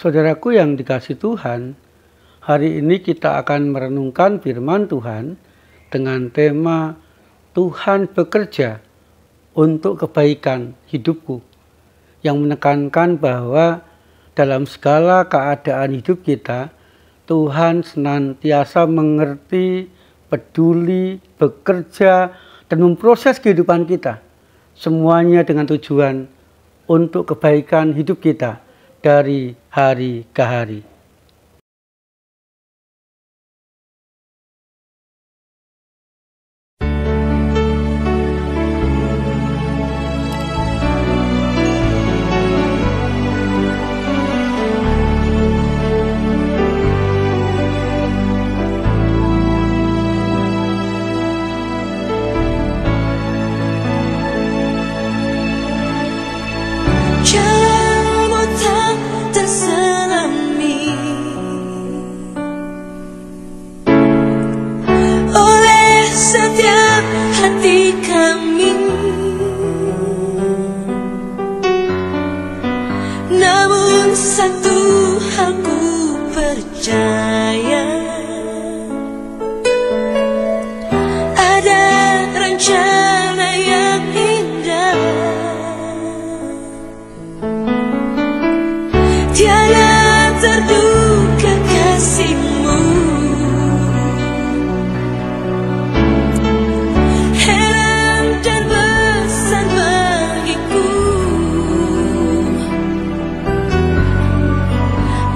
Saudaraku yang dikasihi Tuhan, hari ini kita akan merenungkan firman Tuhan dengan tema Tuhan bekerja untuk kebaikan hidupku, yang menekankan bahwa dalam segala keadaan hidup kita, Tuhan senantiasa mengerti, peduli, bekerja, dan memproses kehidupan kita. Semuanya dengan tujuan untuk kebaikan hidup kita dari hari ke hari. Satu hal ku percaya, ada rencana yang indah, tiada terduga kasih-Mu, heran dan besar bagiku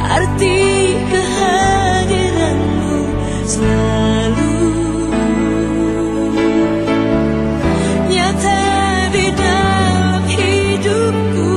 arti kehadiran-Mu selalu nyata di dalam hidupku.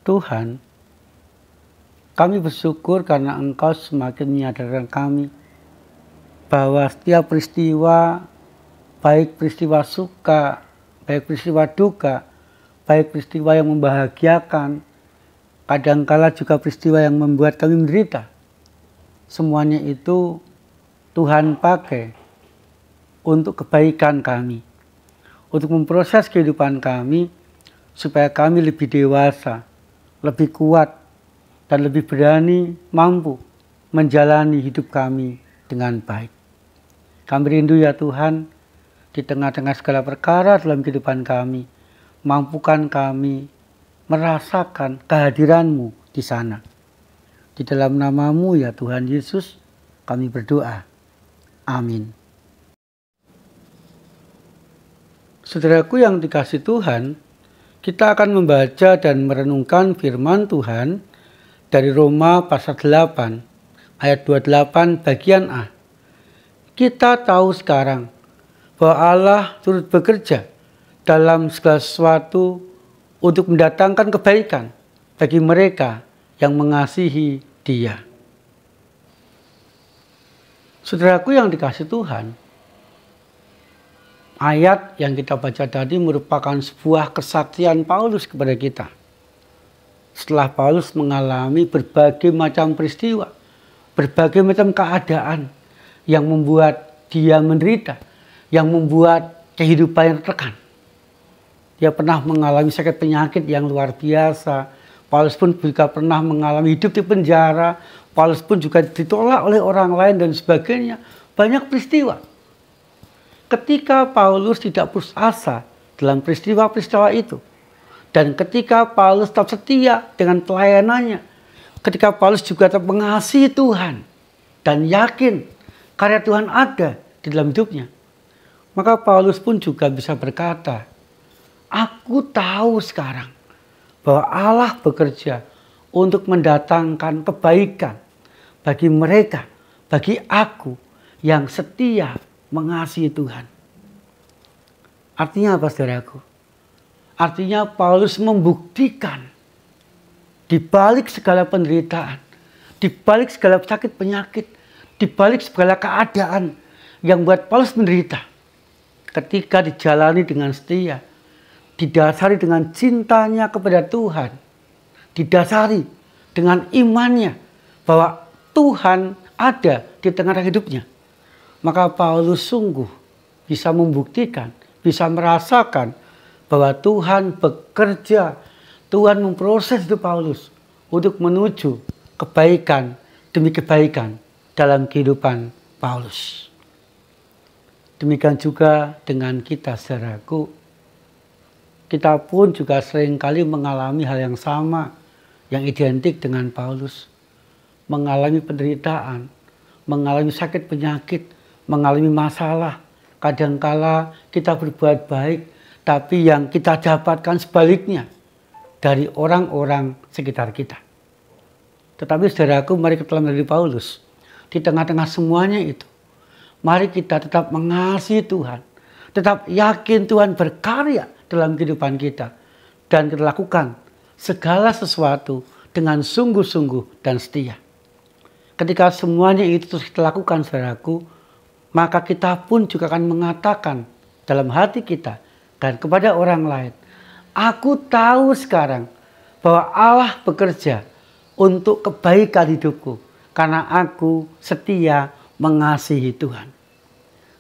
Tuhan, kami bersyukur karena Engkau semakin menyadarkan kami bahwa setiap peristiwa, baik peristiwa suka, baik peristiwa duka, baik peristiwa yang membahagiakan, kadangkala juga peristiwa yang membuat kami menderita, semuanya itu Tuhan pakai untuk kebaikan kami, untuk memproses kehidupan kami supaya kami lebih dewasa, lebih kuat, dan lebih berani mampu menjalani hidup kami dengan baik. Kami rindu ya Tuhan, di tengah-tengah segala perkara dalam kehidupan kami, mampukan kami merasakan kehadiran-Mu di sana. Di dalam nama-Mu ya Tuhan Yesus, kami berdoa. Amin. Saudaraku yang dikasihi Tuhan, kita akan membaca dan merenungkan firman Tuhan dari Roma pasal 8 ayat 28 bagian A. Kita tahu sekarang bahwa Allah turut bekerja dalam segala sesuatu untuk mendatangkan kebaikan bagi mereka yang mengasihi Dia. Saudaraku yang dikasihi Tuhan, ayat yang kita baca tadi merupakan sebuah kesaksian Paulus kepada kita. Setelah Paulus mengalami berbagai macam peristiwa, berbagai macam keadaan yang membuat dia menderita, yang membuat kehidupannya tertekan. Dia pernah mengalami sakit penyakit yang luar biasa. Paulus pun juga pernah mengalami hidup di penjara. Paulus pun juga ditolak oleh orang lain dan sebagainya. Banyak peristiwa. Ketika Paulus tidak putus asa dalam peristiwa-peristiwa itu, dan ketika Paulus tetap setia dengan pelayanannya, ketika Paulus juga tetap mengasihi Tuhan dan yakin karya Tuhan ada di dalam hidupnya, maka Paulus pun juga bisa berkata, aku tahu sekarang bahwa Allah bekerja untuk mendatangkan kebaikan bagi mereka, bagi aku yang setia mengasihi Tuhan. Artinya apa saudaraku? Artinya Paulus membuktikan di balik segala penderitaan, di balik segala sakit penyakit, di balik segala keadaan yang buat Paulus menderita, ketika dijalani dengan setia, didasari dengan cintanya kepada Tuhan, didasari dengan imannya bahwa Tuhan ada di tengah hidupnya, maka Paulus sungguh bisa membuktikan, bisa merasakan bahwa Tuhan bekerja, Tuhan memproses hidup Paulus untuk menuju kebaikan demi kebaikan dalam kehidupan Paulus. Demikian juga dengan kita saudaraku. Kita pun juga seringkali mengalami hal yang sama, yang identik dengan Paulus. Mengalami penderitaan, mengalami sakit penyakit, mengalami masalah. Kadangkala kita berbuat baik, tapi yang kita dapatkan sebaliknya dari orang-orang sekitar kita. Tetapi saudaraku, mari kita menjadi Paulus. Di tengah-tengah semuanya itu, mari kita tetap mengasihi Tuhan. Tetap yakin Tuhan berkarya dalam kehidupan kita. Dan kita lakukan segala sesuatu dengan sungguh-sungguh dan setia. Ketika semuanya itu terus kita lakukan saudaraku, maka kita pun juga akan mengatakan dalam hati kita dan kepada orang lain, aku tahu sekarang bahwa Allah bekerja untuk kebaikan hidupku karena aku setia mengasihi Tuhan.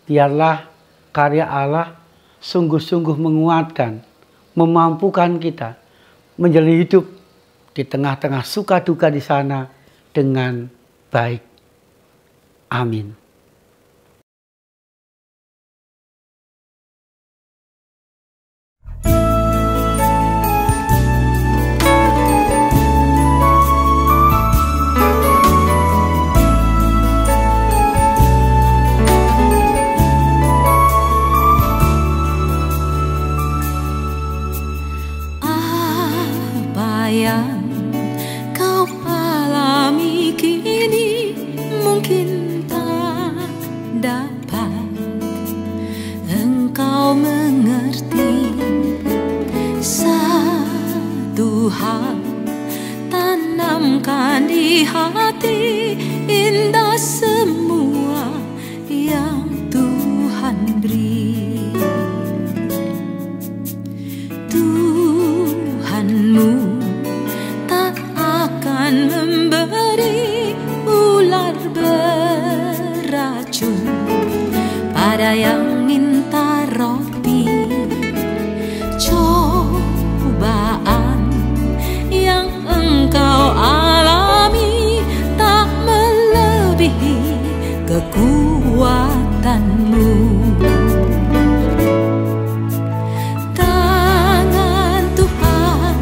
Biarlah karya Allah sungguh-sungguh menguatkan, memampukan kita menjalani hidup di tengah-tengah suka duka di sana dengan baik. Amin. Satu hal di hati, indah semua yang Tuhan beri. Tuhanmu tak akan memberi ular beracun pada yang minta roti. Cobaan yang engkau alami tak melebihi kekuatanmu. Tangan Tuhan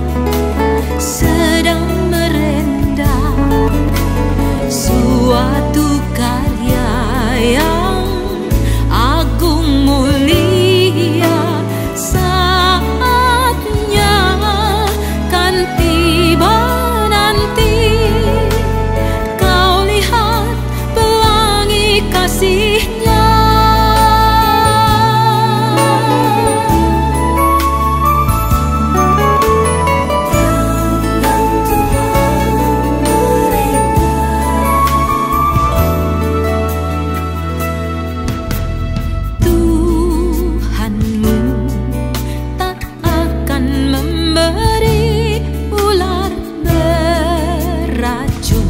sedang merendah suatu karya yang agung mulia. Saatnya kan tiba nanti, kau lihat pelangi kasih-Nya. Tuhanmu tak akan memberi ular beracun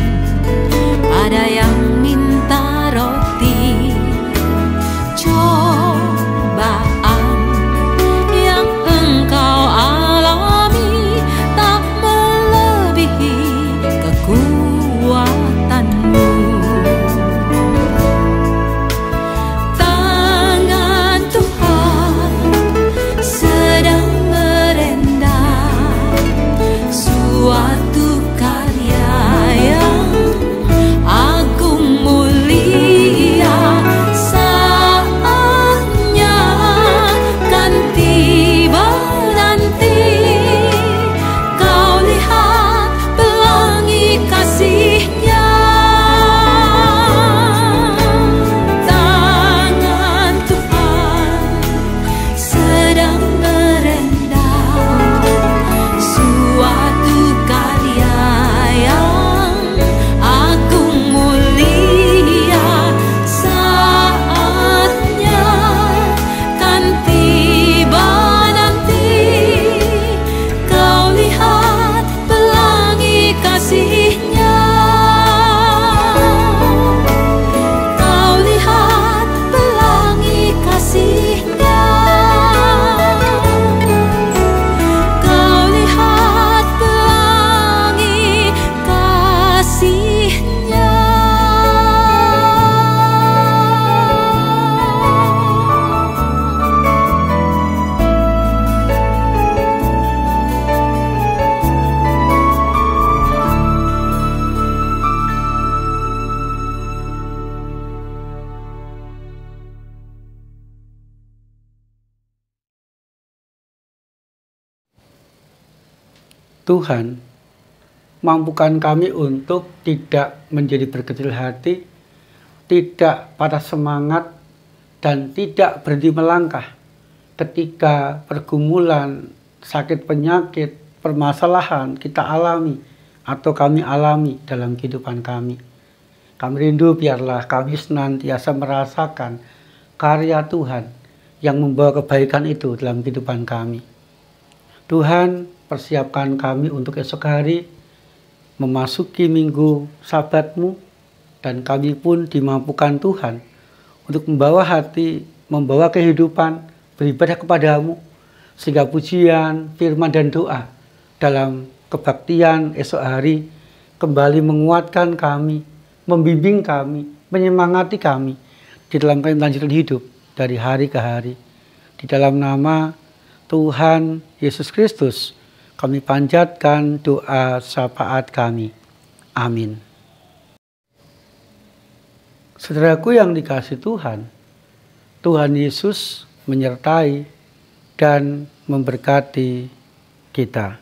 pada yang minta roti. Cobaan yang engkau alami tak melebihi kekuatanmu. Tangan Tuhan sedang merendah suatu karya yang agung mulia. Saatnya kan tiba nanti, kau lihat pelangi kasih-Nya. Tangan Tuhan sedang merendah suatu karya yang agung mulia. Saatnya kan tiba nanti, kau lihat pelangi kasih-Nya. Kau lihat pelangi kasih-Nya. Kau lihat pelangi kasih-Nya. Tuhan, mampukan kami untuk tidak menjadi berkecil hati, tidak patah semangat, dan tidak berhenti melangkah ketika pergumulan, sakit penyakit, permasalahan kita alami atau kami alami dalam kehidupan kami. Kami rindu biarlah kami senantiasa merasakan karya Tuhan yang membawa kebaikan itu dalam kehidupan kami. Tuhan, persiapkan kami untuk esok hari memasuki minggu Sabat-Mu, dan kami pun dimampukan Tuhan untuk membawa hati, membawa kehidupan, beribadah kepadamu, sehingga pujian, firman, dan doa dalam kebaktian esok hari kembali menguatkan kami, membimbing kami, menyemangati kami di dalam kami melanjutkan hidup dari hari ke hari. Di dalam nama Tuhan Yesus Kristus kami panjatkan doa syafaat kami. Amin. Saudaraku yang dikasihi Tuhan, Tuhan Yesus menyertai dan memberkati kita.